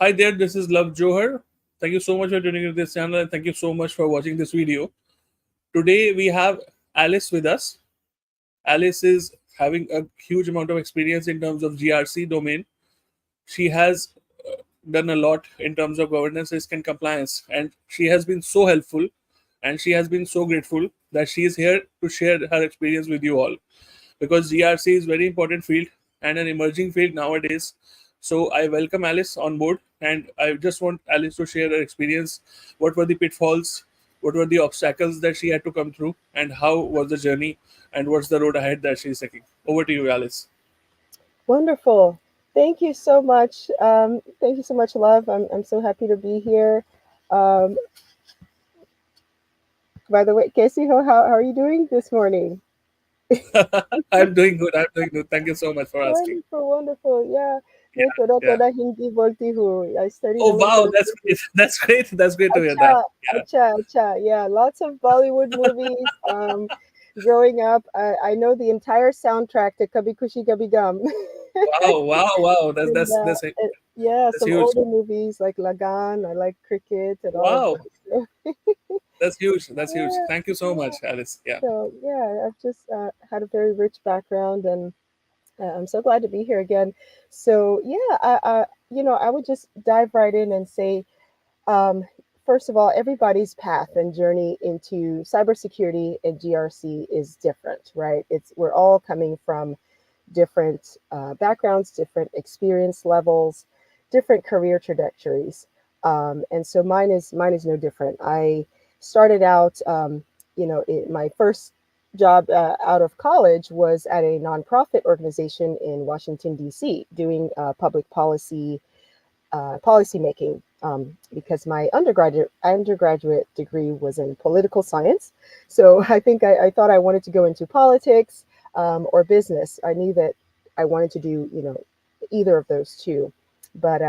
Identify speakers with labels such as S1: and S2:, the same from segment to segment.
S1: Hi there, this is Love Johar. Thank you so much for tuning into this channel and thank you so much for watching this video. Today we have Alice with us. Alice is having a huge amount of experience in terms of GRC domain. She has done a lot in terms of governance, risk, and compliance, and she has been so helpful and she has been so grateful that she is here to share her experience with you all because GRC is very important field and an emerging field nowadays. So I welcome Alice on board, and I just want Alice to share her experience. What were the pitfalls? What were the obstacles that she had to come through, and how was the journey? And what's the road ahead that she's taking? Over to you, Alice.
S2: Wonderful. Thank you so much. Thank you so much, Love. I'm so happy to be here. Um, by the way, Casey, how are you doing this morning?
S1: I'm doing good. I'm doing good. Thank you so much for asking.
S2: Wonderful, wonderful. Yeah.
S1: Yeah,
S2: मैं थोड़ा
S1: yeah.
S2: थोड़ा हिंदी बोलती हूँ. I studied a
S1: Oh
S2: little bit
S1: wow,
S2: of
S1: that's
S2: Hindi.
S1: great. That's great. That's great to hear that.
S2: Acha,
S1: Yeah.
S2: acha. Yeah, lots of Bollywood movies. Growing up, I know the entire soundtrack to Kabhi Khushi Kabhi Gum.
S1: Wow, wow, wow. That's
S2: And
S1: that's that's
S2: yeah,
S1: that's
S2: some
S1: huge.
S2: older movies like Lagan. I like Cricket and all of
S1: Wow.
S2: those.
S1: That's huge. That's huge.
S2: Yeah,
S1: Thank you so
S2: yeah.
S1: much, Alice. Yeah.
S2: So yeah, I've just had a very rich background, and I'm so glad to be here again. So yeah, I would just dive right in and say, um, first of all, everybody's path and journey into cybersecurity and GRC is different, right? We're all coming from different backgrounds, different experience levels, different career trajectories, and so mine is no different. I started out, my first job out of college was at a nonprofit organization in Washington D.C. doing public policy making. Because my undergraduate degree was in political science, so I think I thought I wanted to go into politics or business. I knew that I wanted to do either of those two, but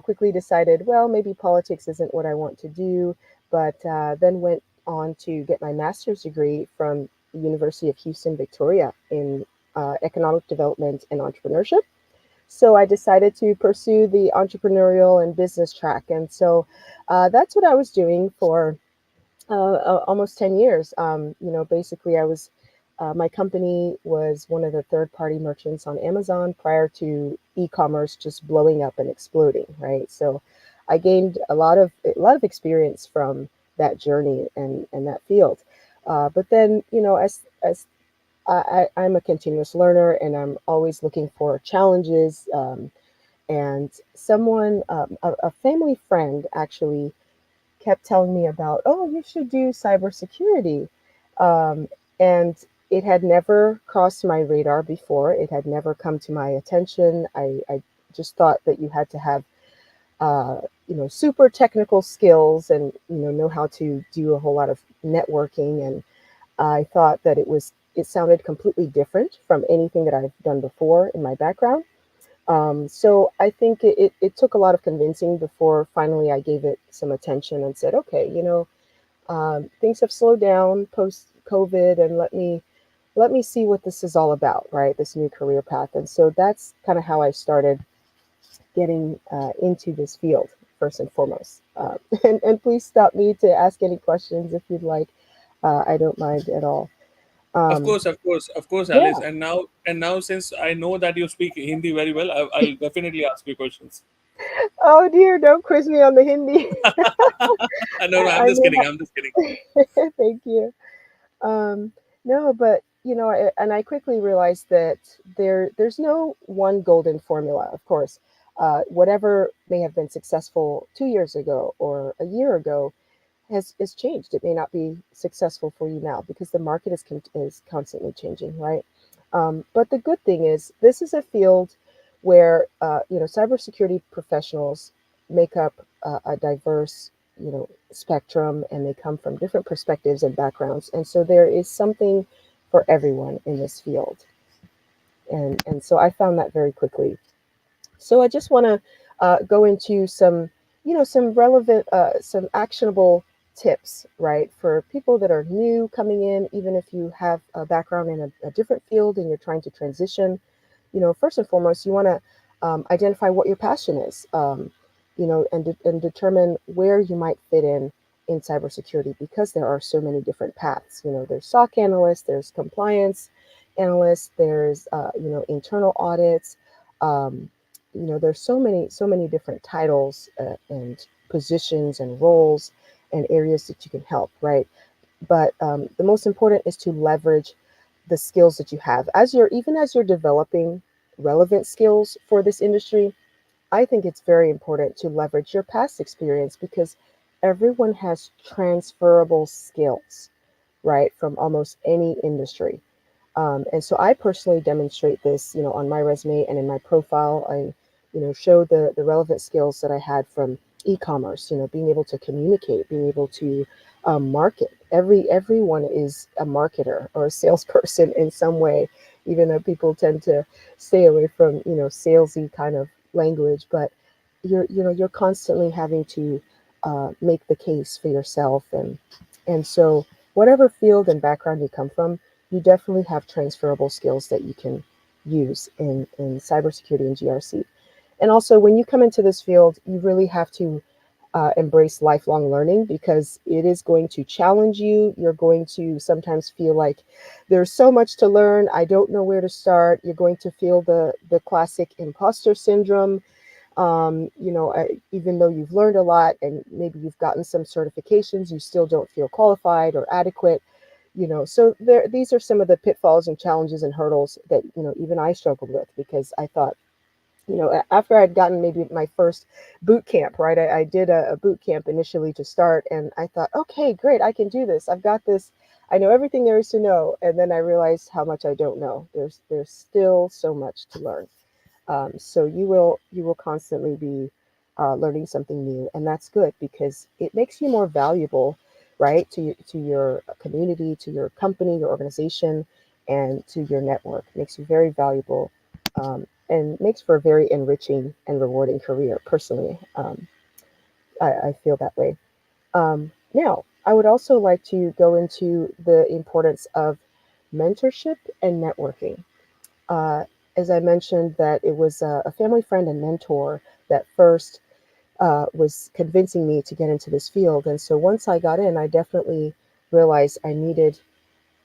S2: quickly decided, well, maybe politics isn't what I want to do. But then went on to get my master's degree from the University of Houston, Victoria, in economic development and entrepreneurship. So I decided to pursue the entrepreneurial and business track. And so that's what I was doing for almost 10 years. Basically, my company was one of the third party merchants on Amazon prior to e commerce just blowing up and exploding, right? So I gained a lot of experience from that journey and that field. But then, as I'm a continuous learner and I'm always looking for challenges. And a family friend actually kept telling me about, oh, you should do cybersecurity. And it had never crossed my radar before. It had never come to my attention. I just thought that you had to have, super technical skills and, know how to do a whole lot of networking. And I thought that it sounded completely different from anything that I've done before in my background. So I think it took a lot of convincing before finally I gave it some attention and said, okay, things have slowed down post COVID, and let me see what this is all about, right? This new career path. And so that's kind of how I started getting into this field first and foremost. And please stop me to ask any questions if you'd like. I don't mind at all. Um,
S1: Of course, Alice.
S2: yeah.
S1: And now, since I know that you speak Hindi very well, I'll definitely ask you questions.
S2: Oh dear, don't quiz me on the Hindi.
S1: No, no, I'm
S2: I
S1: just
S2: may
S1: kidding. I'm just kidding.
S2: Thank you. Um, no, but and I quickly realized that there's no one golden formula. Of course, whatever may have been successful 2 years ago or a year ago has changed. It may not be successful for you now because the market is constantly changing, right? But the good thing is this is a field where cybersecurity professionals make up a diverse spectrum, and they come from different perspectives and backgrounds, and so there is something for everyone in this field. And so I found that very quickly. So I just want to go into some relevant, some actionable tips, right, for people that are new coming in, even if you have a background in a different field and you're trying to transition. First and foremost, you want to identify what your passion is. and determine where you might fit in cybersecurity, because there are so many different paths. There's SOC analyst, there's compliance analyst, there's internal audits. Um, there's so many different titles and positions and roles and areas that you can help, right? But the most important is to leverage the skills that you have as you're developing relevant skills for this industry. I think it's very important to leverage your past experience, because everyone has transferable skills, right, from almost any industry. And so I personally demonstrate this, on my resume and in my profile. I, show the relevant skills that I had from e-commerce, being able to communicate, being able to market. Everyone is a marketer or a salesperson in some way, even though people tend to stay away from, salesy kind of language. But you're constantly having to make the case for yourself, and so whatever field and background you come from, you definitely have transferable skills that you can use in cybersecurity and GRC. And also, when you come into this field, you really have to embrace lifelong learning, because it is going to challenge you. You're going to sometimes feel like there's so much to learn. I don't know where to start. You're going to feel the classic imposter syndrome. Even though you've learned a lot and maybe you've gotten some certifications, you still don't feel qualified or adequate. So these are some of the pitfalls and challenges and hurdles that even I struggled with, because I thought, after I'd gotten maybe my first boot camp, right? I did a boot camp initially to start, and I thought, okay, great, I can do this. I've got this. I know everything there is to know. And then I realized how much I don't know. There's still so much to learn. So you will constantly be learning something new, and that's good, because it makes you more valuable, right, to your community, to your company, your organization, and to your network. It makes you very valuable, and makes for a very enriching and rewarding career. Personally, I feel that way. Now, I would also like to go into the importance of mentorship and networking. uh, as I mentioned, that it was a family friend and mentor that first was convincing me to get into this field. And so once I got in, I definitely realized I needed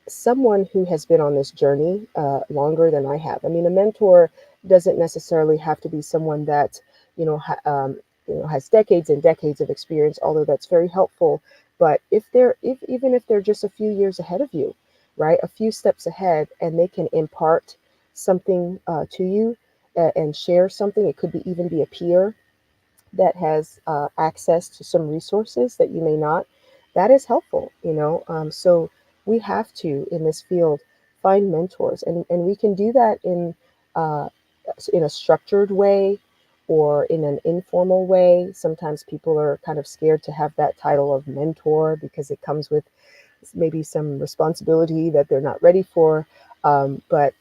S2: someone who has been on this journey longer than I have. I mean, a mentor doesn't necessarily have to be someone that has decades and decades of experience, although that's very helpful. But if even if they're just a few years ahead of you, right, a few steps ahead, and they can impart something to you and share something. It could be even be a peer that has access to some resources that you may not. That is helpful. So we have to, in this field, find mentors, and we can do that uh, in a structured way or in an informal way. Sometimes people are kind of scared to have that title of mentor, because it comes with maybe some responsibility that they're not ready for. But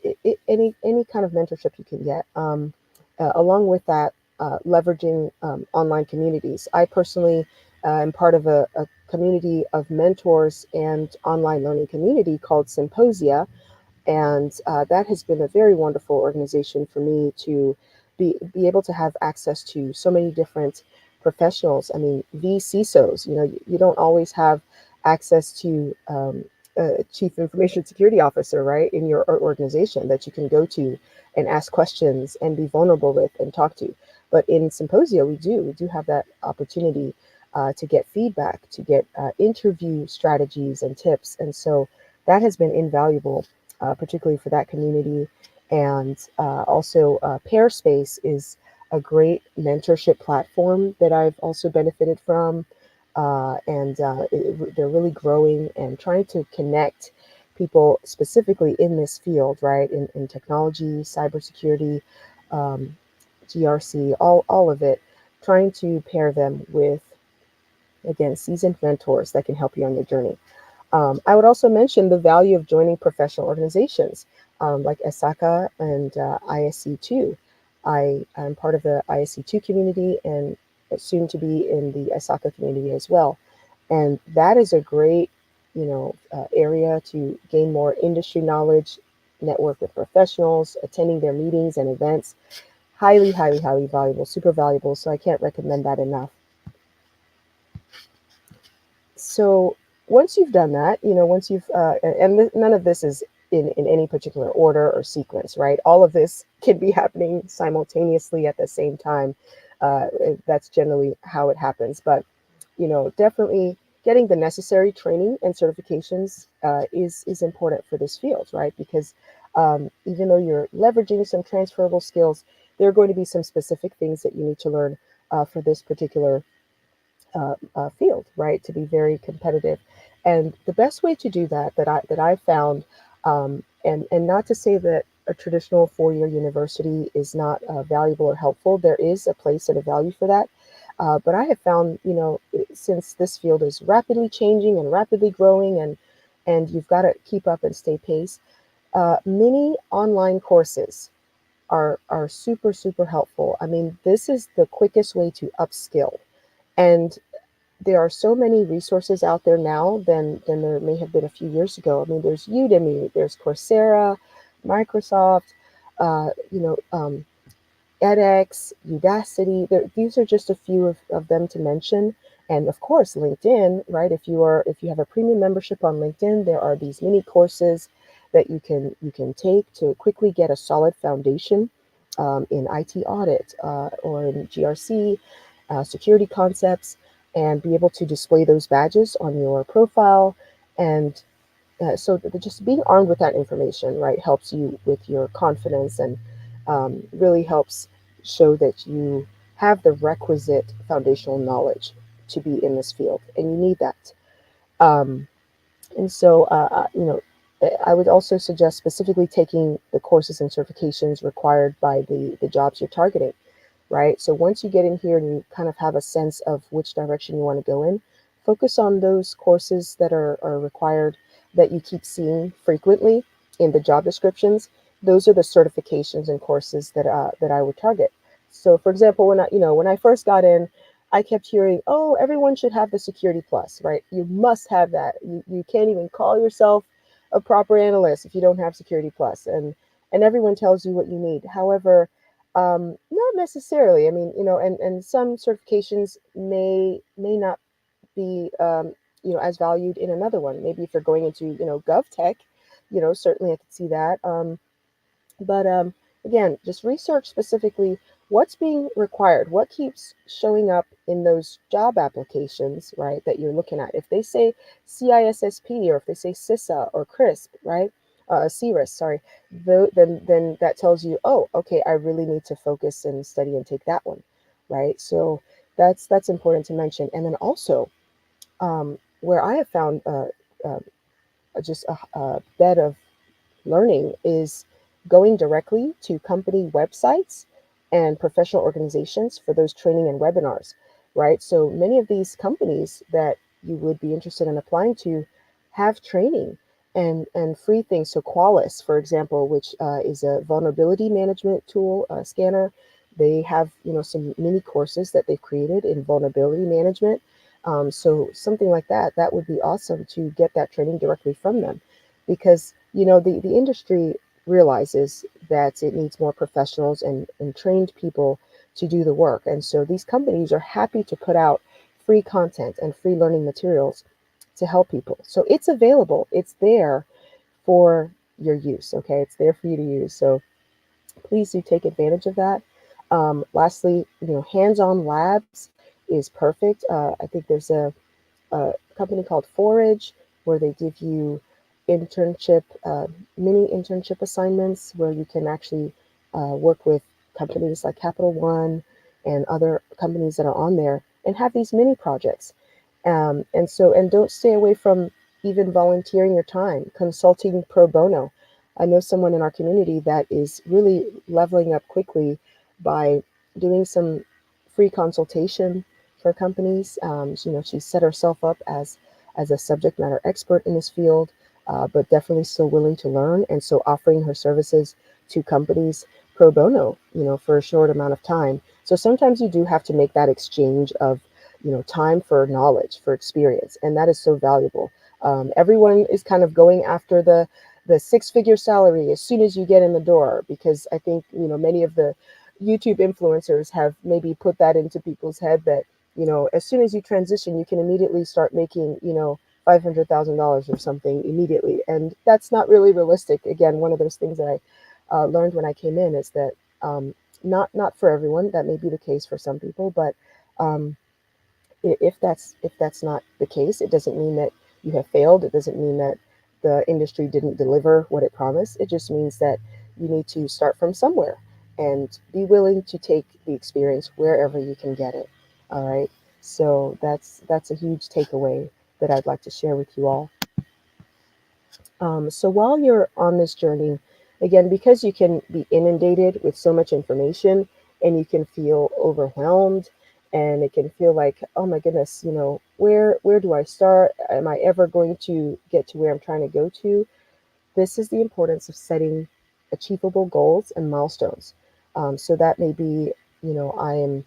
S2: any kind of mentorship you can get, along with that, leveraging online communities. I personally am part of a community of mentors and online learning community called Symposia, and that has been a very wonderful organization for me to be able to have access to so many different professionals. I mean, VCSOs, you don't always have access to a chief information security officer, right, in your organization that you can go to and ask questions and be vulnerable with and talk to. But in Symposia, we do have that opportunity to get feedback, to get interview strategies and tips. And so that has been invaluable, particularly for that community. And also, Pairspace is a great mentorship platform that I've also benefited from. And they're really growing and trying to connect people specifically in this field, right? In technology, cybersecurity, um, GRC, all of it, trying to pair them with, again, seasoned mentors that can help you on your journey. I would also mention the value of joining professional organizations like ESACA and ISC2. I am part of the ISC2 community and soon to be in the ESACA community as well. And that is a great, area to gain more industry knowledge, network with professionals, attending their meetings and events, highly, highly, highly valuable, super valuable. So I can't recommend that enough. So once you've done that, once you've, none of this is in any particular order or sequence, right? All of this can be happening simultaneously at the same time. That's generally how it happens. But, definitely getting the necessary training and certifications is important for this field, right? Because even though you're leveraging some transferable skills, there are going to be some specific things that you need to learn for this particular field, right? To be very competitive, and the best way to do that I found, and not to say that a traditional 4-year university is not valuable or helpful. There is a place and a value for that, but I have found, since this field is rapidly changing and rapidly growing, and you've got to keep up and stay pace. Many online courses are super super helpful. I mean, this is the quickest way to upskill, and there are so many resources out there now than there may have been a few years ago. I mean, there's Udemy, there's Coursera, Microsoft, edX, Udacity. These are just a few of them to mention. And of course, LinkedIn, right? If you have a premium membership on LinkedIn, there are these mini courses that you can take to quickly get a solid foundation in IT audit or in GRC, security concepts, and be able to display those badges on your profile. And so just being armed with that information, right, helps you with your confidence, and really helps show that you have the requisite foundational knowledge to be in this field, and you need that. Um, and so, I would also suggest specifically taking the courses and certifications required by the jobs you're targeting, right? So once you get in here and you kind of have a sense of which direction you want to go in, focus on those courses that are required, that you keep seeing frequently in the job descriptions. Those are the certifications and courses that I would target. So, for example, when I first got in, I kept hearing, "Oh, everyone should have the Security Plus, right? You must have that. You can't even call yourself a proper analyst if you don't have Security Plus." And everyone tells you what you need. However, not necessarily. I mean, and some certifications may not be as valued in another one. Maybe if you're going into gov tech, certainly I could see that. But again, just research specifically what's being required, what keeps showing up in those job applications, right, that you're looking at. If they say CISSP, or if they say CISA or CRISP, right, CRIS, sorry, then that tells you, oh, okay, I really need to focus and study and take that one, right? So that's important to mention. And then also, where I have found uh, just a bed of learning is going directly to company websites and professional organizations for those training and webinars, right? So many of these companies that you would be interested in applying to have training and free things. So Qualys, for example, which is a vulnerability management tool scanner, they have some mini courses that they've created in vulnerability management. So something like that would be awesome to get that training directly from them, because the industry realizes that it needs more professionals and trained people to do the work. And so these companies are happy to put out free content and free learning materials to help people. So it's available, it's there for your use. Okay, it's there for you to use. So please do take advantage of that. Lastly, hands-on labs is perfect. I think there's a company called Forage, where they give you internship, mini internship assignments, where you can actually work with companies like Capital One and other companies that are on there, and have these mini projects. And don't stay away from even volunteering your time, consulting pro bono. I know someone in our community that is really leveling up quickly by doing some free consultation for companies. She set herself up as a subject matter expert in this field, but definitely still willing to learn, and so offering her services to companies pro bono, for a short amount of time. So sometimes you do have to make that exchange of, time for knowledge, for experience, and that is so valuable. Everyone is kind of going after the six-figure salary as soon as you get in the door, because I think many of YouTube influencers have maybe put that into people's head that, as soon as you transition, you can immediately start making, $500,000 or something immediately. And that's not really realistic. Again, one of those things that I learned when I came in is that not for everyone. That may be the case for some people, but um, if that's not the case, it doesn't mean that you have failed. It doesn't mean that the industry didn't deliver what it promised. It just means that you need to start from somewhere and be willing to take the experience wherever you can get it. All right. So that's a huge takeaway that I'd like to share with you all. So while you're on this journey, again, because you can be inundated with so much information and you can feel overwhelmed and it can feel like, oh my goodness, where do I start? Am I ever going to get to where I'm trying to go to? This is the importance of setting achievable goals and milestones. So that may be, I am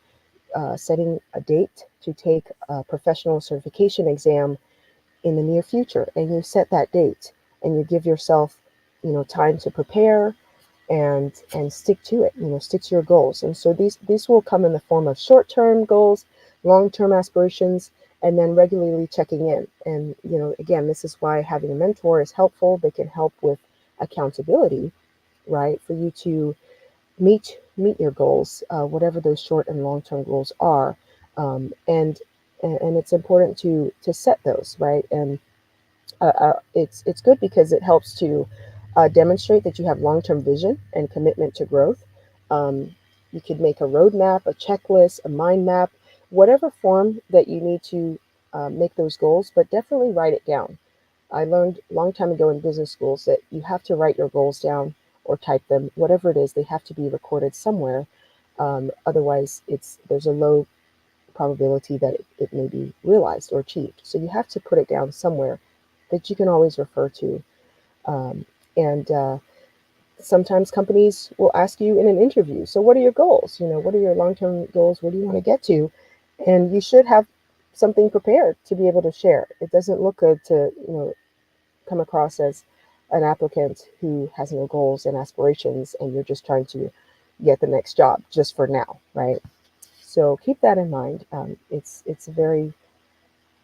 S2: setting a date to take a professional certification exam in the near future, and you set that date and you give yourself time to prepare and stick to it, stick to your goals. And so these will come in the form of short-term goals, long-term aspirations, and then regularly checking in. And again, this is why having a mentor is helpful. They can help with accountability, right, for you to meet your goals, whatever those short and long term goals are, and it's important to set those, right. And it's good because it helps to demonstrate that you have long term vision and commitment to growth. Um, you could make a roadmap, a checklist, a mind map, whatever form that you need to make those goals, but definitely write it down. I learned a long time ago in business schools that you have to write your goals down or type them, whatever it is, they have to be recorded somewhere. Otherwise, there's a low probability that it may be realized or achieved. So you have to put it down somewhere that you can always refer to. And sometimes companies will ask you in an interview, so what are your goals? What are your long-term goals? Where do you want to get to? And you should have something prepared to be able to share. It doesn't look good to, come across as an applicant who has no goals and aspirations and you're just trying to get the next job just for now, right? So keep that in mind. It's a very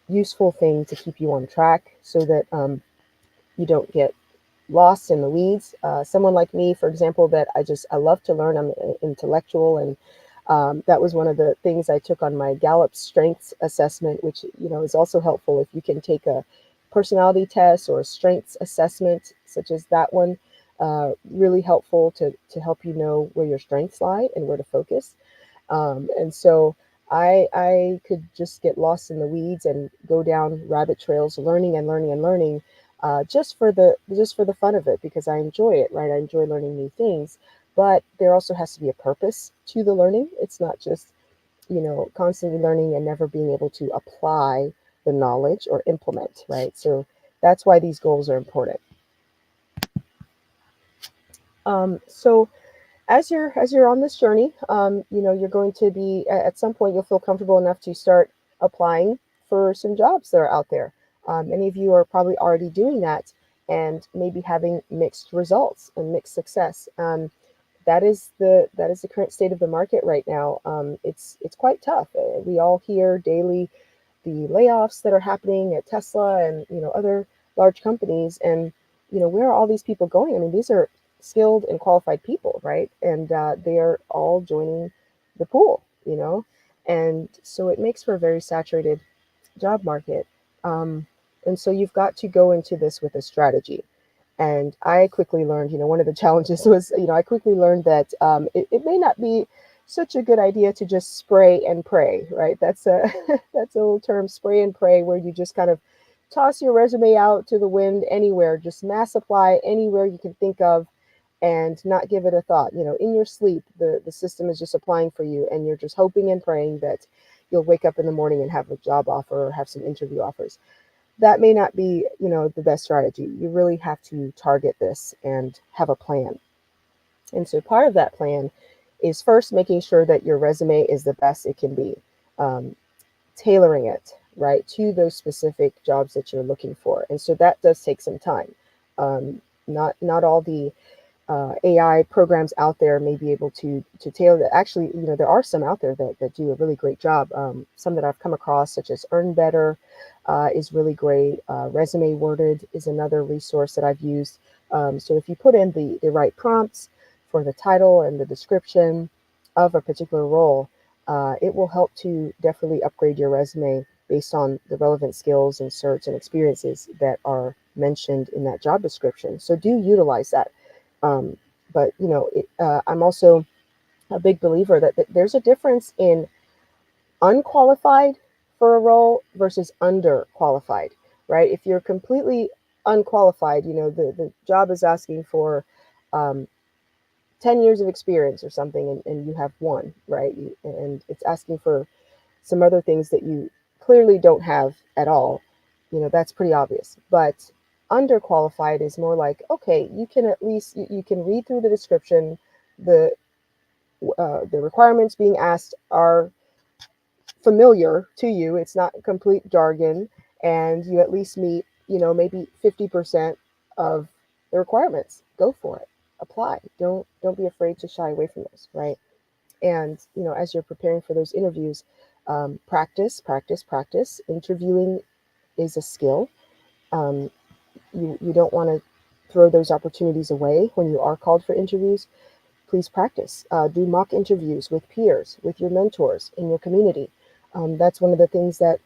S2: useful thing to keep you on track so that you don't get lost in the weeds. Someone like me, for example, that I love to learn. I'm intellectual, and that was one of the things I took on my Gallup Strengths Assessment, which is also helpful if you can take a personality test or a strengths assessment, such as that one. Really helpful to help you know where your strengths lie and where to focus. And so I could just get lost in the weeds and go down rabbit trails, learning and learning and learning, just for the fun of it, because I enjoy it, right? I enjoy learning new things, but there also has to be a purpose to the learning. It's not just constantly learning and never being able to apply the knowledge or implement, right? So that's why these goals are important. So as you're on this journey, you're going to be at some point you'll feel comfortable enough to start applying for some jobs that are out there. Many of you are probably already doing that and maybe having mixed results and mixed success. That is the current state of the market right now. It's quite tough. We all hear daily the layoffs that are happening at Tesla and other large companies, and where are all these people going? I mean, these are skilled and qualified people, right? And they are all joining the pool, and so it makes for a very saturated job market. Um, and so you've got to go into this with a strategy. And I quickly learned, one of the challenges was, I quickly learned that it may not be such a good idea to just spray and pray, right? That's a that's a little term, spray and pray, where you just kind of toss your resume out to the wind anywhere, just mass apply anywhere you can think of, and not give it a thought. In your sleep, the system is just applying for you, and you're just hoping and praying that you'll wake up in the morning and have a job offer or have some interview offers. That may not be, the best strategy. You really have to target this and have a plan. And so part of that plan is first making sure that your resume is the best it can be, um, tailoring it right to those specific jobs that you're looking for. And so that does take some time. Not all the AI programs out there may be able to tailor that. Actually, there are some out there that do a really great job. Some that I've come across, such as Earn Better, is really great. Resume Worded is another resource that I've used. So if you put in the right prompts for the title and the description of a particular role, it will help to definitely upgrade your resume based on the relevant skills and certs and experiences that are mentioned in that job description. So do utilize that. Um, but I'm also a big believer that there's a difference in unqualified for a role versus underqualified, right? If you're completely unqualified, the job is asking for um, 10 years of experience or something, and you have one, right? And it's asking for some other things that you clearly don't have at all. That's pretty obvious. But underqualified is more like, okay, you can at least you can read through the description. The requirements being asked are familiar to you. It's not complete jargon, and you at least meet, maybe 50% of the requirements. Go for it. Apply. Don't be afraid to shy away from this, right? And as you're preparing for those interviews, practice, practice, practice. Interviewing is a skill. Um, you don't want to throw those opportunities away when you are called for interviews. Please practice. Do mock interviews with peers, with your mentors in your community. That's one of the things that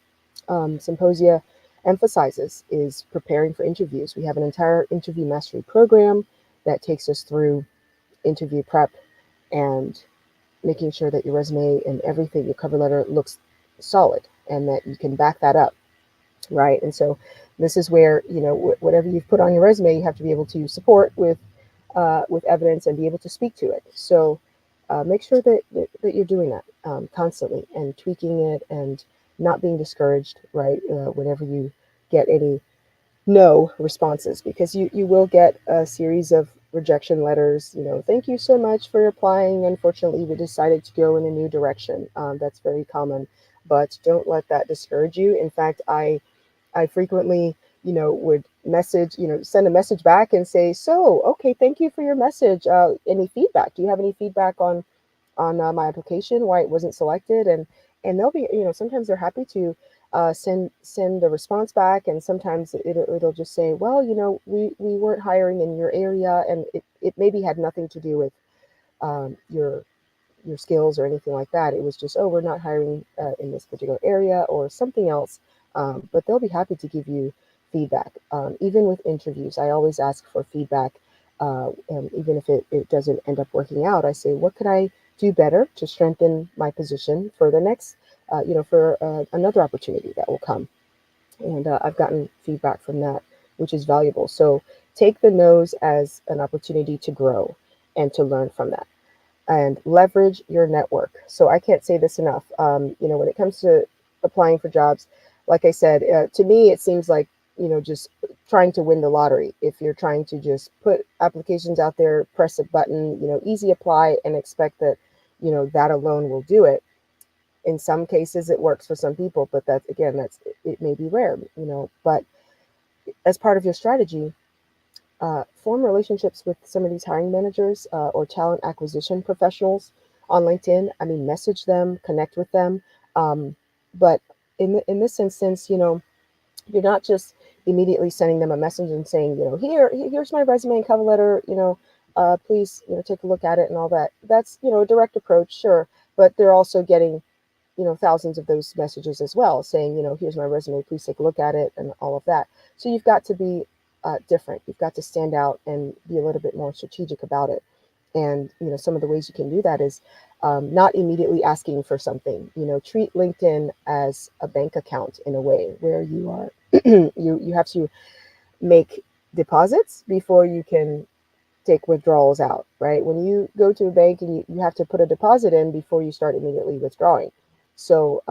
S2: Symposia emphasizes is preparing for interviews. We have an entire interview mastery program that takes us through interview prep and making sure that your resume and everything, your cover letter, looks solid and that you can back that up, right? And so this is where, whatever you've put on your resume, you have to be able to support with evidence and be able to speak to it. So make sure that you're doing that constantly and tweaking it and not being discouraged, right? Whenever you get any no responses, because you will get a series of rejection letters. Thank you so much for applying. Unfortunately, we decided to go in a new direction. That's very common, but don't let that discourage you. In fact, I frequently, would message, send a message back and say, so, okay, thank you for your message. Any feedback? Do you have any feedback on my application, why it wasn't selected? And they'll be, sometimes they're happy to send the response back, and sometimes it'll just say, well, we weren't hiring in your area, and it maybe had nothing to do with your skills or anything like that. It was just, oh, we're not hiring in this particular area or something else. But they'll be happy to give you feedback. Even with interviews, I always ask for feedback. And even if it doesn't end up working out, I say, what could I do better to strengthen my position for the next, for another opportunity that will come. And I've gotten feedback from that, which is valuable. So take the no's as an opportunity to grow and to learn from that, and leverage your network. So I can't say this enough. When it comes to applying for jobs, like I said, to me, it seems like, just trying to win the lottery. If you're trying to just put applications out there, press a button, easy apply, and expect that, that alone will do it. In some cases, it works for some people, but it may be rare, but as part of your strategy, form relationships with some of these hiring managers or talent acquisition professionals on LinkedIn. I mean, message them, connect with them. But in this instance, you're not just immediately sending them a message and saying, here's my resume and cover letter, please, take a look at it and all that. That's, a direct approach, sure. But they're also getting, thousands of those messages as well, saying, here's my resume, please take a look at it, and all of that. So you've got to be different. You've got to stand out and be a little bit more strategic about it. And some of the ways you can do that is not immediately asking for something. Treat LinkedIn as a bank account in a way where you are you have to make deposits before you can take withdrawals out, right? When you go to a bank and you have to put a deposit in before you start immediately withdrawing. So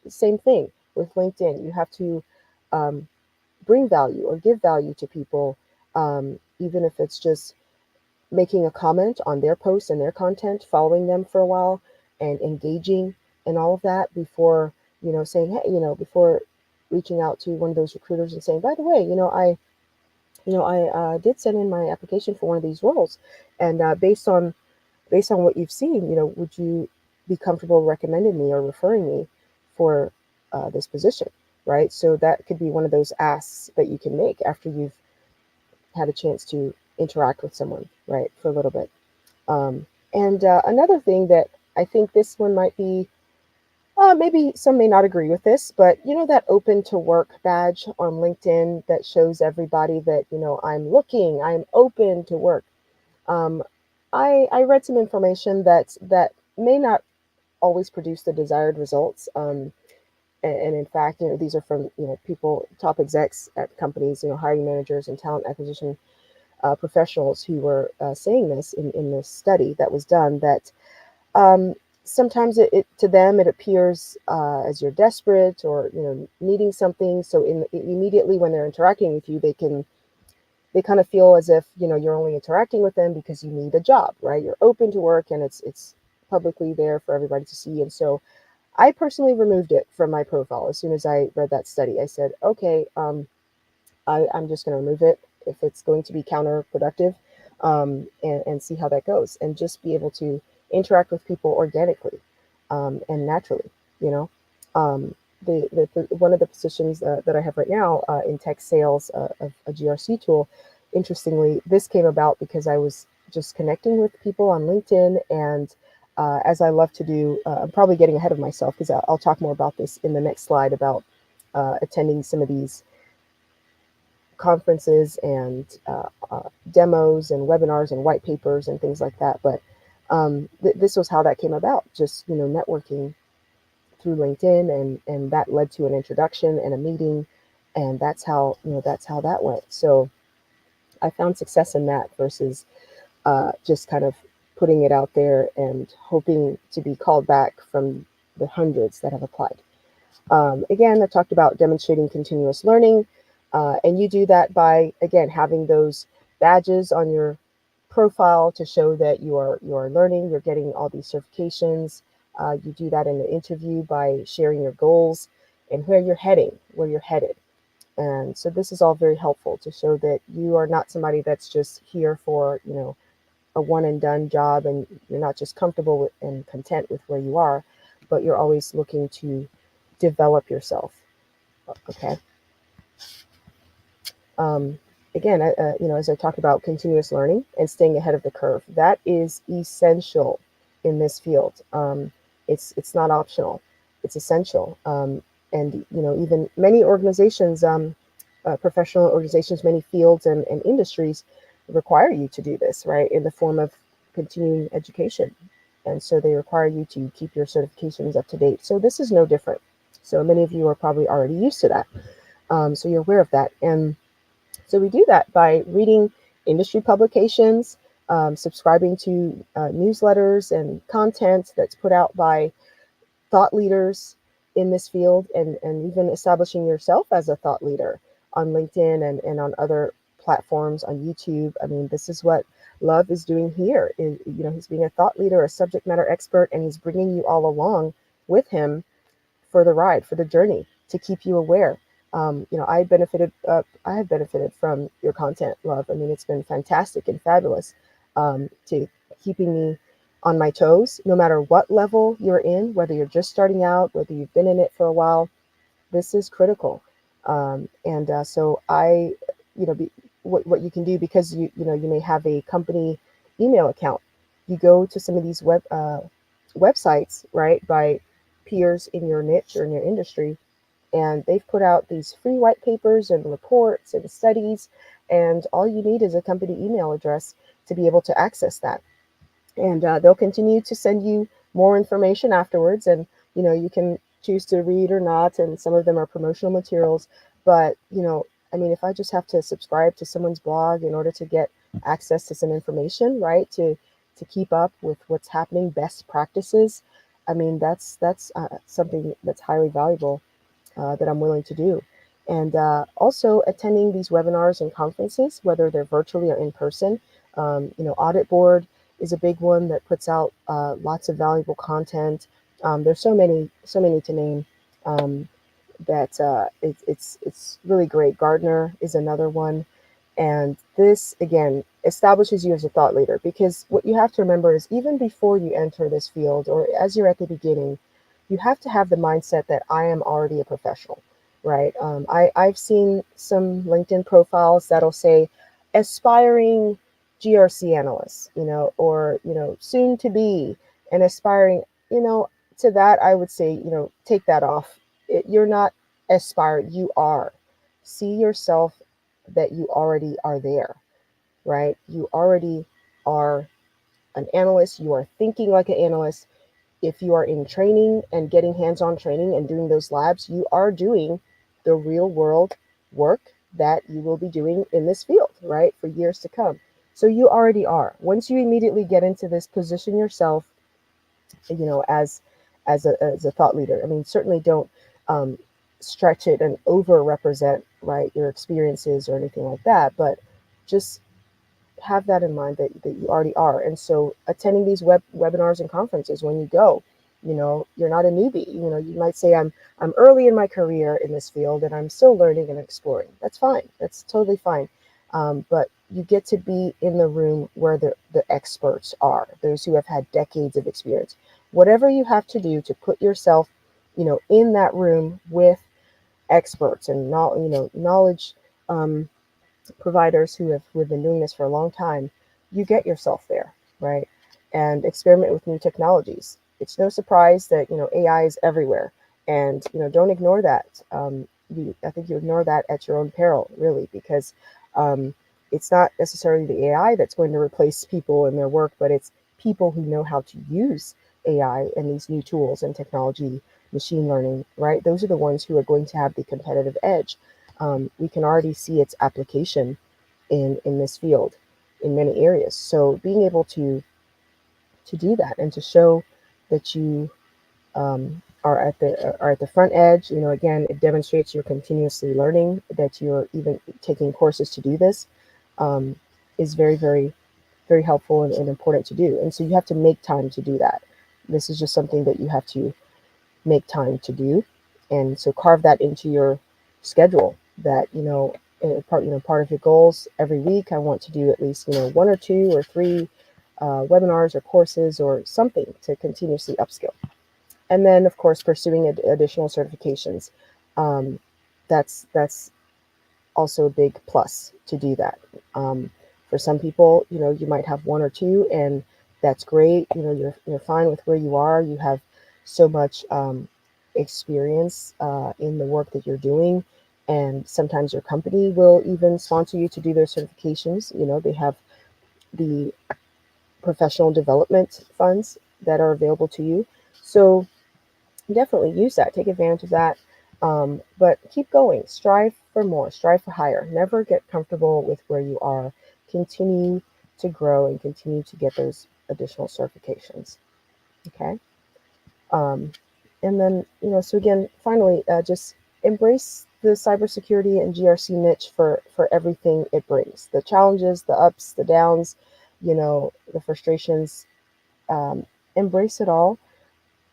S2: same thing with LinkedIn. You have to bring value or give value to people, even if it's just making a comment on their posts and their content, following them for a while and engaging and all of that before, saying, hey, before reaching out to one of those recruiters and saying, by the way, I did send in my application for one of these roles, and based on what you've seen, would you be comfortable recommending me or referring me for this position, right? So that could be one of those asks that you can make after you've had a chance to interact with someone, right, for a little bit. And another thing that I think this one might be, maybe some may not agree with this, but that open to work badge on LinkedIn that shows everybody that, I'm looking, I'm open to work. Um, I read some information that may not always produce the desired results. And in fact, these are from people, top execs at companies, hiring managers and talent acquisition professionals who were saying this in this study that was done. That sometimes it to them it appears as you're desperate or needing something. So immediately when they're interacting with you, they kind of feel as if you're only interacting with them because you need a job, right? You're open to work and it's publicly there for everybody to see. And so I personally removed it from my profile as soon as I read that study. I said, okay, I'm just going to remove it if it's going to be counterproductive, and see how that goes, and just be able to interact with people organically, and naturally. You know, um, one of the positions that I have right now in tech sales of a GRC tool. Interestingly, this came about because I was just connecting with people on LinkedIn, and as I love to do, I'm probably getting ahead of myself because I'll talk more about this in the next slide about attending some of these conferences and demos and webinars and white papers and things like that. But this was how that came about. Just networking through LinkedIn, and that led to an introduction and a meeting, and that's how that went. So I found success in that versus just kind of putting it out there and hoping to be called back from the hundreds that have applied. Again, I talked about demonstrating continuous learning, and you do that by, again, having those badges on your profile to show that you are learning, you're getting all these certifications. You do that in the interview by sharing your goals and where you're headed. And so this is all very helpful to show that you are not somebody that's just here for, a one and done job, and you're not just comfortable with and content with where you are, but you're always looking to develop yourself. Okay. Um, Again, as I talked about continuous learning and staying ahead of the curve, that is essential in this field. It's not optional; it's essential. And even many organizations, professional organizations, many fields and industries require you to do this, right, in the form of continuing education. And so they require you to keep your certifications up to date. So this is no different. So many of you are probably already used to that. So you're aware of that. And so we do that by reading industry publications, subscribing to newsletters and content that's put out by thought leaders in this field, and even establishing yourself as a thought leader on LinkedIn and on other platforms on YouTube. I mean, this is what Love is doing here. He's being a thought leader, a subject matter expert, and he's bringing you all along with him for the ride, for the journey, to keep you aware. I have benefited from your content, Love. I mean, it's been fantastic and fabulous, to keeping me on my toes, no matter what level you're in, whether you're just starting out, whether you've been in it for a while. This is critical. And so what you can do, because you may have a company email account, you go to some of these websites, right, by peers in your niche or in your industry, and they've put out these free white papers and reports and studies, and all you need is a company email address to be able to access that. And they'll continue to send you more information afterwards, and you can choose to read or not, and some of them are promotional materials. But I mean, if I just have to subscribe to someone's blog in order to get access to some information, right, to keep up with what's happening, best practices, I mean, that's something that's highly valuable, that I'm willing to do. And also attending these webinars and conferences, whether they're virtually or in person. Audit Board is a big one that puts out lots of valuable content. There's so many to name, that it's really great. Gardner is another one. And this, again, establishes you as a thought leader, because what you have to remember is even before you enter this field or as you're at the beginning, you have to have the mindset that I am already a professional, right? I've seen some LinkedIn profiles that'll say aspiring GRC analyst, or, soon to be an aspiring, to that, I would say, take that off. You're not aspiring, you are. See yourself that you already are there, right? You already are an analyst. You are thinking like an analyst. If you are in training and getting hands-on training and doing those labs, you are doing the real world work that you will be doing in this field, right? For years to come. So you already are. Once you immediately get into this, position yourself, as a thought leader. I mean, certainly don't um, stretch it and over represent, right, your experiences or anything like that, but just have that in mind that you already are. And so attending these webinars and conferences, when you go, you're not a newbie. You might say, I'm early in my career in this field and I'm still learning and exploring. That's fine. That's totally fine. But you get to be in the room where the experts are, those who have had decades of experience. Whatever you have to do to put yourself, in that room with experts and knowledge providers who have been doing this for a long time, you get yourself there, right? And experiment with new technologies. It's no surprise that AI is everywhere, and don't ignore that. I think you ignore that at your own peril, really, because um, it's not necessarily the AI that's going to replace people in their work, but it's people who know how to use AI and these new tools and technology, machine learning, right? Those are the ones who are going to have the competitive edge. We can already see its application in this field in many areas. So being able to do that and to show that you are at the front edge, again, it demonstrates you're continuously learning, that you're even taking courses to do this, um, is very, very, very helpful and important to do. And so you have to make time to do that. This is just something that you have to make time to do, and so carve that into your schedule, that part of your goals every week. I want to do at least one or two or three webinars or courses or something to continuously upskill. And then of course pursuing additional certifications. Um, that's also a big plus to do that. For some people, you might have one or two, and that's great. You're fine with where you are. You have so much experience in the work that you're doing, and sometimes your company will even sponsor you to do their certifications. They have the professional development funds that are available to you. So definitely use that, take advantage of that. But keep going, strive for more, strive for higher, never get comfortable with where you are. Continue to grow and continue to get those additional certifications. Okay. um, and then, so again, finally, just embrace the cybersecurity and GRC niche for everything it brings, the challenges, the ups, the downs, the frustrations. Embrace it all,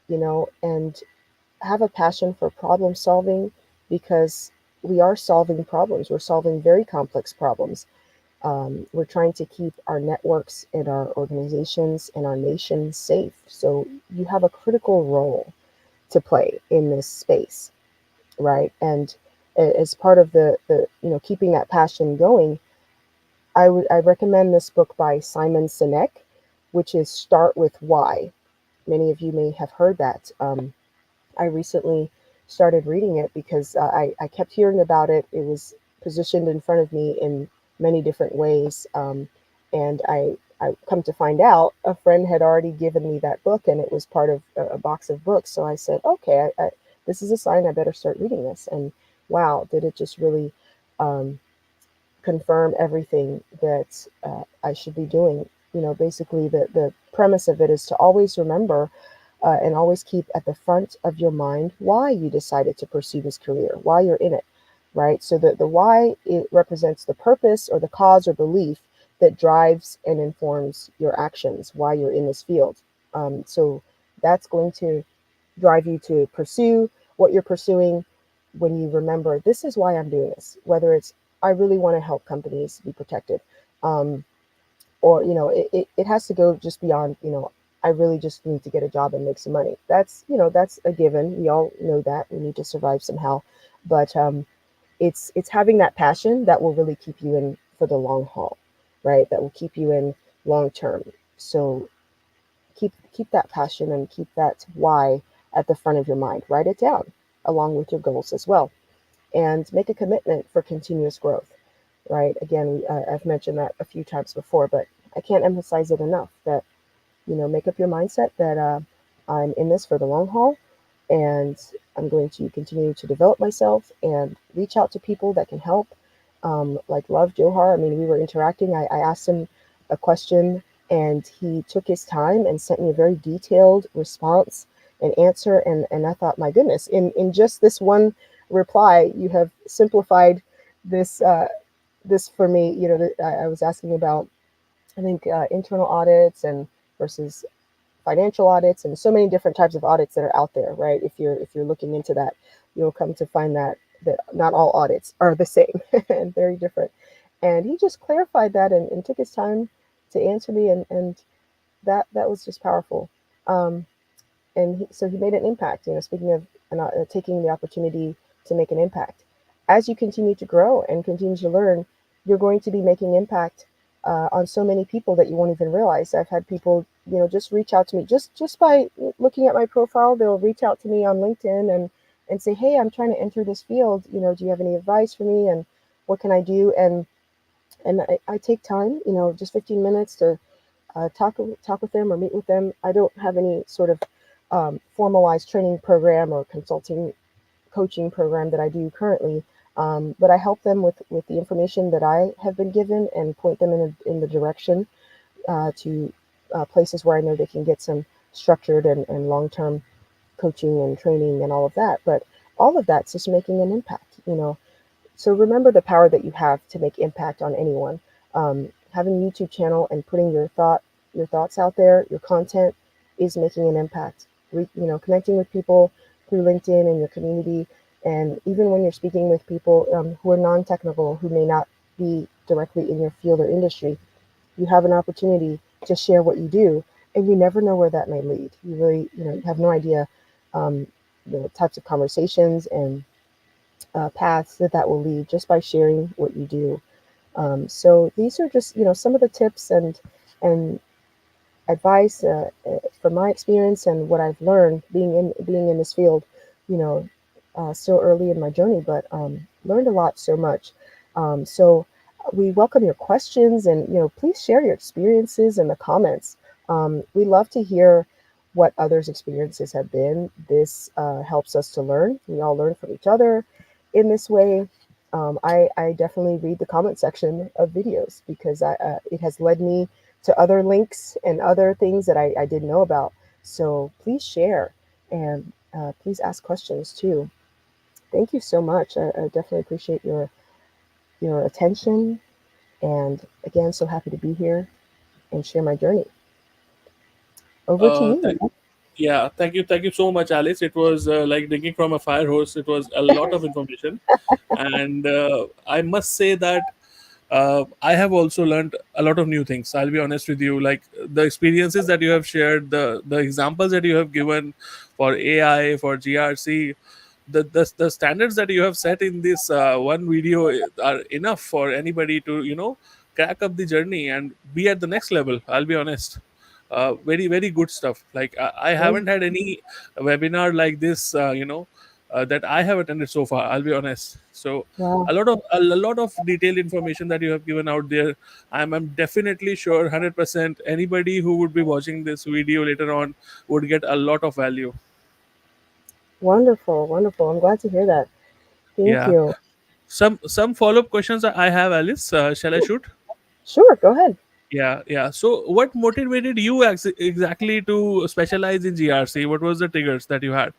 S2: and have a passion for problem solving, because we are solving problems. We're solving very complex problems. We're trying to keep our networks and our organizations and our nation safe. So you have a critical role to play in this space, right? And as part of the keeping that passion going, I recommend this book by Simon Sinek, which is Start with Why. Many of you may have heard that. I recently started reading it because I kept hearing about it. It was positioned in front of me in many different ways. And I come to find out a friend had already given me that book, and it was part of a box of books. So I said, okay, this is a sign I better start reading this. And wow, did it just really um, confirm everything that I should be doing. Basically, the premise of it is to always remember and always keep at the front of your mind why you decided to pursue this career, why you're in it, right? So the why, it represents the purpose or the cause or belief that drives and informs your actions, why you're in this field. So that's going to drive you to pursue what you're pursuing when you remember, this is why I'm doing this, whether it's I really want to help companies be protected. Um, or it has to go just beyond, I really just need to get a job and make some money. That's a given. We all know that we need to survive somehow. But it's having that passion that will really keep you in for the long haul, right? That will keep you in long term. So keep that passion and keep that why at the front of your mind. Write it down along with your goals as well, and make a commitment for continuous growth. Right? Again, I've mentioned that a few times before, but I can't emphasize it enough that make up your mindset that I'm in this for the long haul, and I'm going to continue to develop myself and reach out to people that can help. Like Love Johar, I mean, we were interacting. I asked him a question, and he took his time and sent me a very detailed response and answer. And I thought, my goodness, in just this one reply, you have simplified this this for me. I was asking about, I think, internal audits and versus financial audits, and so many different types of audits that are out there, right? If you're looking into that, you'll come to find that not all audits are the same and very different. And he just clarified that, and took his time to answer me, and that was just powerful. Um, and so he made an impact. Speaking of taking the opportunity to make an impact, as you continue to grow and continue to learn, you're going to be making impact on so many people that you won't even realize. I've had people, just reach out to me just by looking at my profile. They'll reach out to me on LinkedIn and say, "Hey, I'm trying to enter this field. Do you have any advice for me? And what can I do?" And I take time, just 15 minutes to talk with them or meet with them. I don't have any sort of formalized training program or consulting coaching program that I do currently, but I help them with the information that I have been given and point them in the direction to places where I know they can get some structured and long term coaching and training and all of that. But all of that's just making an impact. So remember the power that you have to make impact on anyone. Having a YouTube channel and putting your thoughts out there, your content is making an impact. Connecting with people through LinkedIn and your community, and even when you're speaking with people who are non-technical, who may not be directly in your field or industry, you have an opportunity to share what you do, and you never know where that may lead. You really, you have no idea um, the types of conversations and paths that will lead just by sharing what you do. So these are just some of the tips and advice from my experience and what I've learned being in this field. You know, Still early in my journey, but learned a lot so much. So we welcome your questions, and please share your experiences in the comments. We love to hear what others' experiences have been. This helps us to learn. We all learn from each other in this way. I definitely read the comment section of videos because it has led me to other links and other things that I didn't know about. So please share, and please ask questions too. Thank you so much. I definitely appreciate your attention, and again, so happy to be here and share my journey. Over to
S1: Uh,
S2: you.
S1: th- yeah, thank you so much, Alice. It was like drinking from a fire hose. It was a lot of information, and I must say that I have also learned a lot of new things. I'll be honest with you. Like the experiences that you have shared, the examples that you have given for AI, for GRC, the standards that you have set in this one video are enough for anybody to crack up the journey and be at the next level. I'll be honest. Very very good stuff. Like I
S2: Right.
S1: haven't had any webinar like this. That I have attended so far. I'll be honest. So
S2: Wow.
S1: a lot of detailed information that you have given out there. I'm definitely sure 100% anybody who would be watching this video later on would get a lot of value.
S2: Wonderful, wonderful. I'm glad to hear that. Thank
S1: Yeah.
S2: you.
S1: Some follow-up questions I have, Alice. Shall I shoot?
S2: Sure, go ahead.
S1: Yeah. So what motivated you exactly to specialize in GRC? What was the triggers that you had?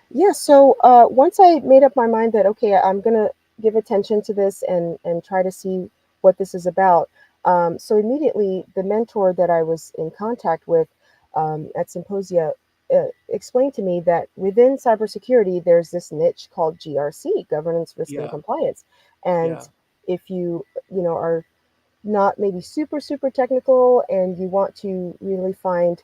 S2: Yeah, so once I made up my mind that, okay, I'm going to give attention to this and try to see what this is about. So immediately, the mentor that I was in contact with at Symposia explained to me that within cybersecurity, there's this niche called GRC, governance, risk, and
S1: Yeah.
S2: compliance. And
S1: Yeah.
S2: if you are not maybe super technical and you want to really find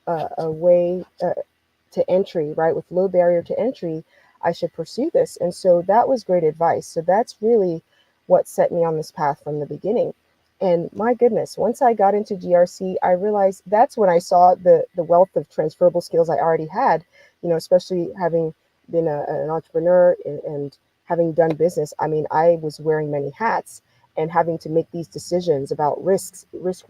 S2: a way to entry, right, with low barrier to entry, I should pursue this. And so that was great advice. So that's really what set me on this path from the beginning. And my goodness, once I got into GRC, I realized that's when I saw the wealth of transferable skills I already had, especially having been an entrepreneur and having done business. I mean, I was wearing many hats and having to make these decisions about risk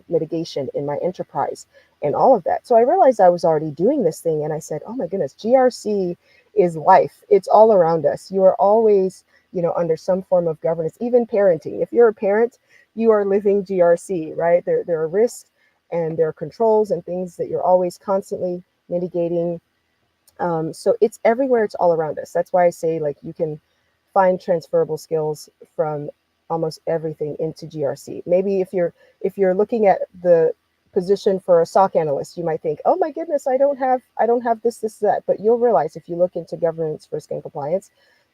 S2: mitigation in my enterprise and all of that. So I realized I was already doing this thing and I said, oh my goodness, GRC is life. It's all around us. You are always, under some form of governance, even parenting. If you're a parent, you are living GRC, right? There are risks and there are controls and things that you're always constantly mitigating. So it's everywhere. It's all around us. That's why I say like you can find transferable skills from almost everything into GRC. Maybe if you're looking at the position for a SOC analyst, you might think, oh my goodness, I don't have this that. But you'll realize if you look into governance, risk, and compliance,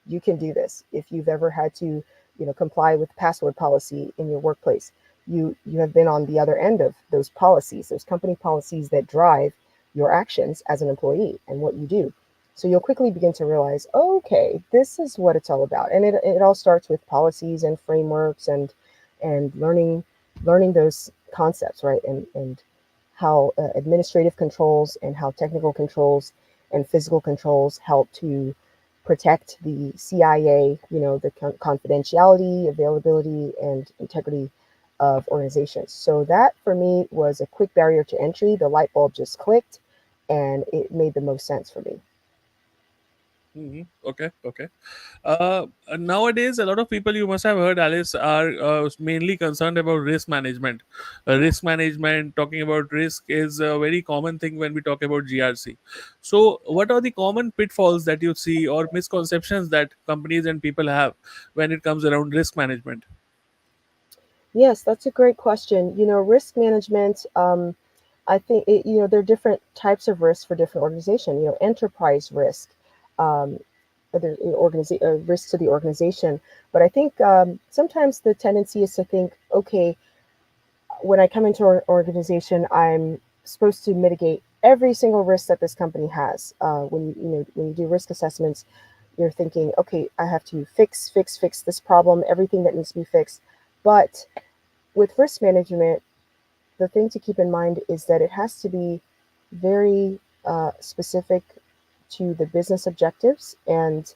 S2: you can do this. If you've ever had to, comply with password policy in your workplace, you have been on the other end of those policies, those company policies that drive your actions as an employee and what you do. So you'll quickly begin to realize, okay, this is what it's all about. And it all starts with policies and frameworks and learning those concepts, right? And how administrative controls and how technical controls and physical controls help to protect the CIA, the confidentiality, availability, and integrity of organizations. So that for me was a quick barrier to entry. The light bulb just clicked and it made the most sense for me.
S1: Okay, okay. Nowadays, a lot of people, you must have heard, Alice, are mainly concerned about risk management. Risk management, talking about risk, is a very common thing when we talk about GRC. So, what are the common pitfalls that you see or misconceptions that companies and people have when it comes around risk management?
S2: Yes, that's a great question. Risk management, I think, there are different types of risks for different organizations. Enterprise risk, um, risk to the organization. But I think sometimes the tendency is to think, okay, when I come into an organization, I'm supposed to mitigate every single risk that this company has. When you do risk assessments, you're thinking, okay, I have to fix this problem, everything that needs to be fixed. But with risk management, the thing to keep in mind is that it has to be very specific to the business objectives and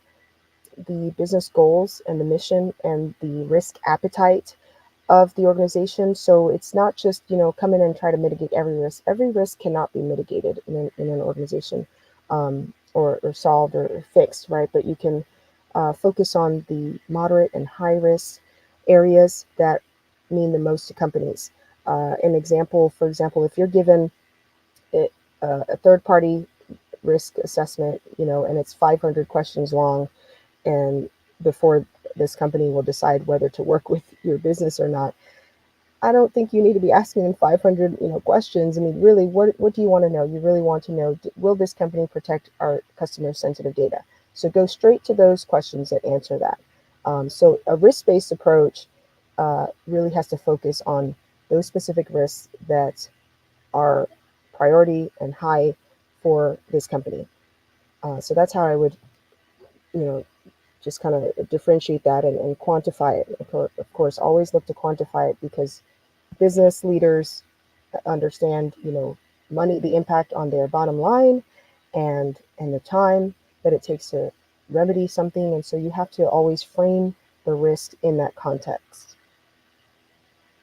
S2: the business goals and the mission and the risk appetite of the organization. So it's not just, come in and try to mitigate every risk. Every risk cannot be mitigated in an organization, or solved or fixed, right? But you can focus on the moderate and high risk areas that mean the most to companies. For example, if you're given it, a third party risk assessment, and it's 500 questions long, and before this company will decide whether to work with your business or not, I don't think you need to be asking them 500, questions. I mean, really, what do you want to know? You really want to know, will this company protect our customers' sensitive data? So go straight to those questions that answer that. So a risk-based approach really has to focus on those specific risks that are priority and high for this company. So that's how I would, you know, just kind of differentiate that and quantify it. Of course, always look to quantify it because business leaders understand, money, the impact on their bottom line, and the time that it takes to remedy something, and so you have to always frame the risk in that context.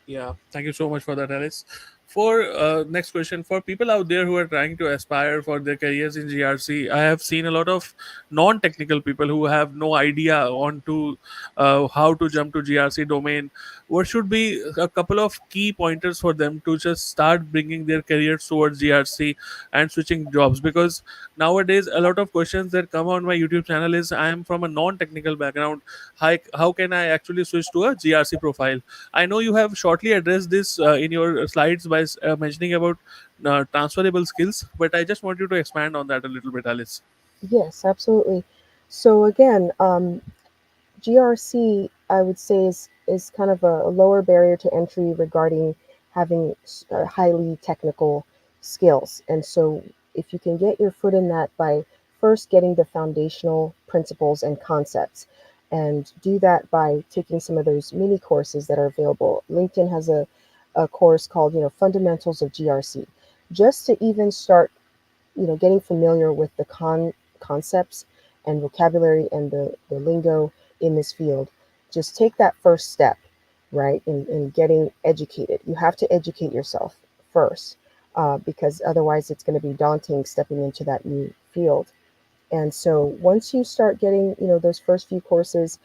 S1: Yeah, thank you so much for that, Alice. For next question, for people out there who are trying to aspire for their careers in GRC, I have seen a lot of non-technical people who have no idea on to how to jump to GRC domain. What should be a couple of key pointers for them to just start bringing their careers towards GRC and switching jobs? Because nowadays, a lot of questions that come on my YouTube channel is, I am from a non-technical background. How can I actually switch to a GRC profile? I know you have shortly addressed this in your slides by mentioning about transferable skills, but I just want you to expand on that a little bit, Alice.
S2: Yes, absolutely. So again, GRC, I would say, is is kind of a lower barrier to entry regarding having highly technical skills. And so if you can get your foot in that by first getting the foundational principles and concepts, and do that by taking some of those mini courses that are available. LinkedIn has a course called, Fundamentals of GRC, just to even start, getting familiar with the concepts and vocabulary and the lingo in this field. Just take that first step, right, in getting educated. You have to educate yourself first, because otherwise it's going to be daunting stepping into that new field. And so once you start getting, those first few courses,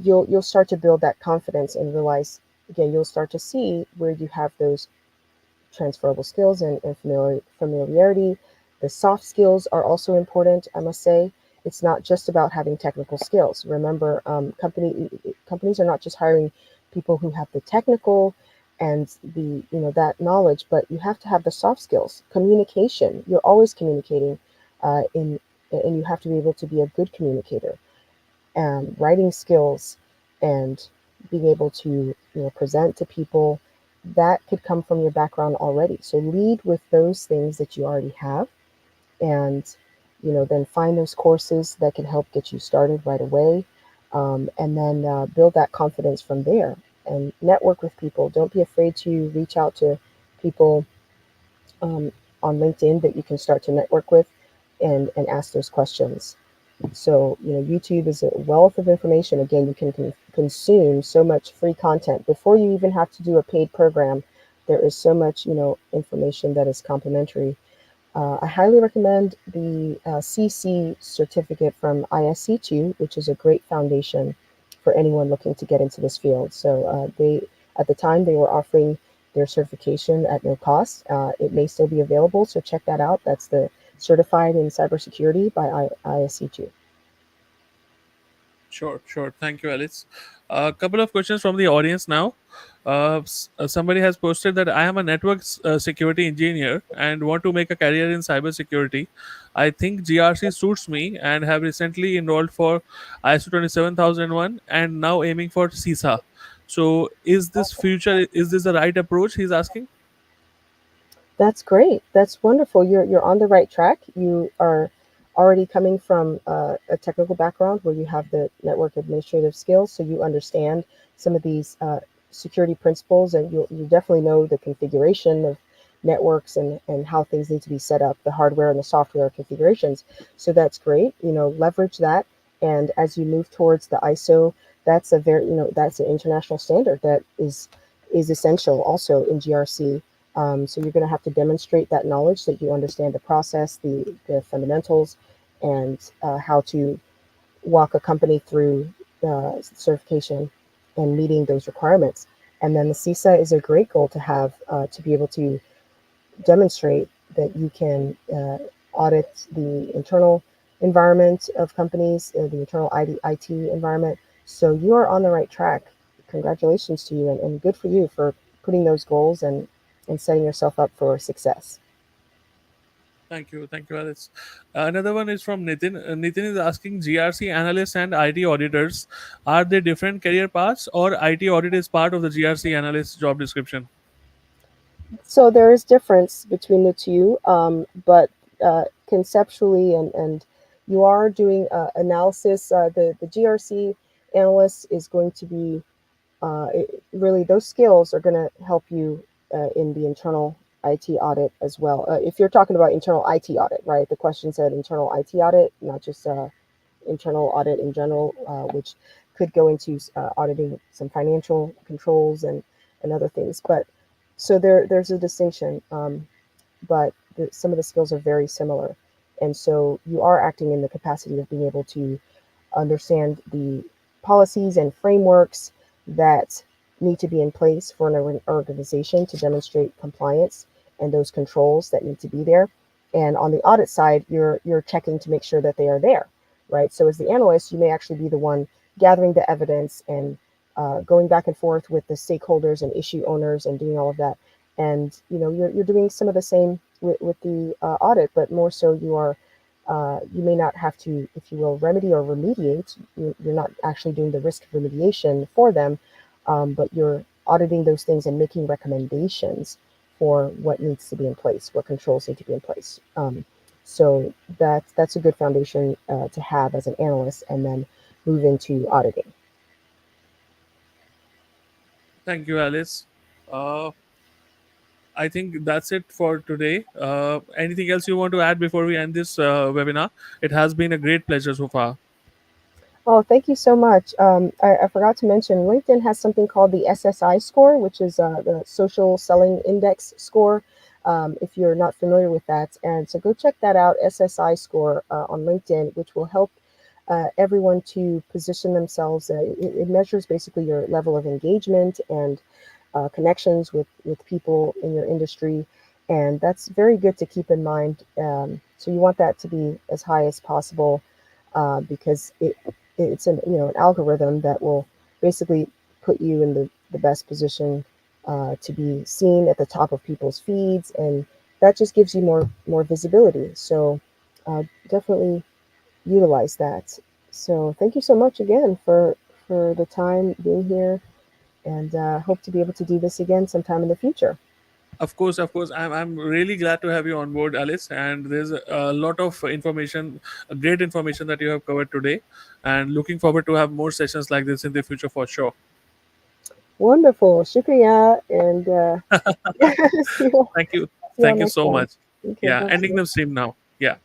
S2: you'll start to build that confidence and realize, again, you'll start to see where you have those transferable skills and familiarity. The soft skills are also important, I must say. It's not just about having technical skills. Remember, companies are not just hiring people who have the technical and the that knowledge, but you have to have the soft skills. Communication. You're always communicating, in and you have to be able to be a good communicator. Writing skills and being able to present to people, that could come from your background already. So lead with those things that you already have, and then find those courses that can help get you started right away, and then build that confidence from there, and network with people. Don't be afraid to reach out to people, um, on LinkedIn that you can start to network with, and ask those questions. So, YouTube is a wealth of information. Again, you can consume so much free content before you even have to do a paid program. There is so much, information that is complimentary. I highly recommend the CC certificate from ISC2, which is a great foundation for anyone looking to get into this field. So at the time, they were offering their certification at no cost. It may still be available, so check that out. That's the Certified in Cybersecurity by ISC2.
S1: Sure, sure. Thank you, Alice. A couple of questions from the audience now. Somebody has posted that I am a network security engineer and want to make a career in cybersecurity. I think GRC suits me and have recently enrolled for ISO 27001 and now aiming for CISA. So, is this the right approach? He's asking.
S2: That's great. That's wonderful. You're on the right track. You are already coming from a technical background where you have the network administrative skills, so you understand some of these security principles, and you definitely know the configuration of networks and how things need to be set up, the hardware and the software configurations. So that's great. Leverage that, and as you move towards the ISO, that's a very that's an international standard that is essential also in GRC. So you're going to have to demonstrate that knowledge, that you understand the process, the fundamentals, and how to walk a company through certification and meeting those requirements. And then the CISA is a great goal to have, to be able to demonstrate that you can audit the internal environment of companies, the internal IT environment. So you are on the right track. Congratulations to you, and good for you for putting those goals and setting yourself up for success.
S1: Thank you, Alice. Another one is from Nitin. Nitin is asking, GRC analysts and IT auditors, are they different career paths, or IT audit is part of the GRC analyst job description?
S2: So there is difference between the two, but conceptually, and you are doing analysis. The GRC analyst is going to be really, those skills are going to help you in the internal IT audit as well. If you're talking about internal IT audit, right? The question said internal IT audit, not just internal audit in general, which could go into auditing some financial controls and other things. But so there's a distinction, but some of the skills are very similar. And so you are acting in the capacity of being able to understand the policies and frameworks that need to be in place for an organization to demonstrate compliance and those controls that need to be there. And on the audit side, you're checking to make sure that they are there, right? So as the analyst, you may actually be the one gathering the evidence and going back and forth with the stakeholders and issue owners and doing all of that. And you're doing some of the same with the audit, but more so you may not have to, if you will, remedy or remediate. You're not actually doing the risk remediation for them, but you're auditing those things and making recommendations for what needs to be in place, what controls need to be in place. So that's a good foundation to have as an analyst, and then move into auditing.
S1: Thank you, Alice. Uh, I think that's it for today. Anything else you want to add before we end this webinar? It has been a great pleasure so far.
S2: Oh, thank you so much. I forgot to mention LinkedIn has something called the SSI score, which is the Social Selling Index score. If you're not familiar with that, and so go check that out, SSI score on LinkedIn, which will help everyone to position themselves. It measures basically your level of engagement and connections with people in your industry, and that's very good to keep in mind. So you want that to be as high as possible because it's an an algorithm that will basically put you in the best position to be seen at the top of people's feeds, and that just gives you more visibility. So definitely utilize that. So thank you so much again for the time being here, and hope to be able to do this again sometime in the future.
S1: Of course, of course. I'm really glad to have you on board, Alice. And there's a lot of information, great information that you have covered today. And looking forward to have more sessions like this in the future for sure.
S2: Wonderful, shukriya, and see you
S1: Thank you.
S2: see you all
S1: Thank you
S2: next
S1: so
S2: time.
S1: much.
S2: Okay,
S1: Yeah,
S2: bye
S1: ending
S2: bye.
S1: the stream now. Yeah.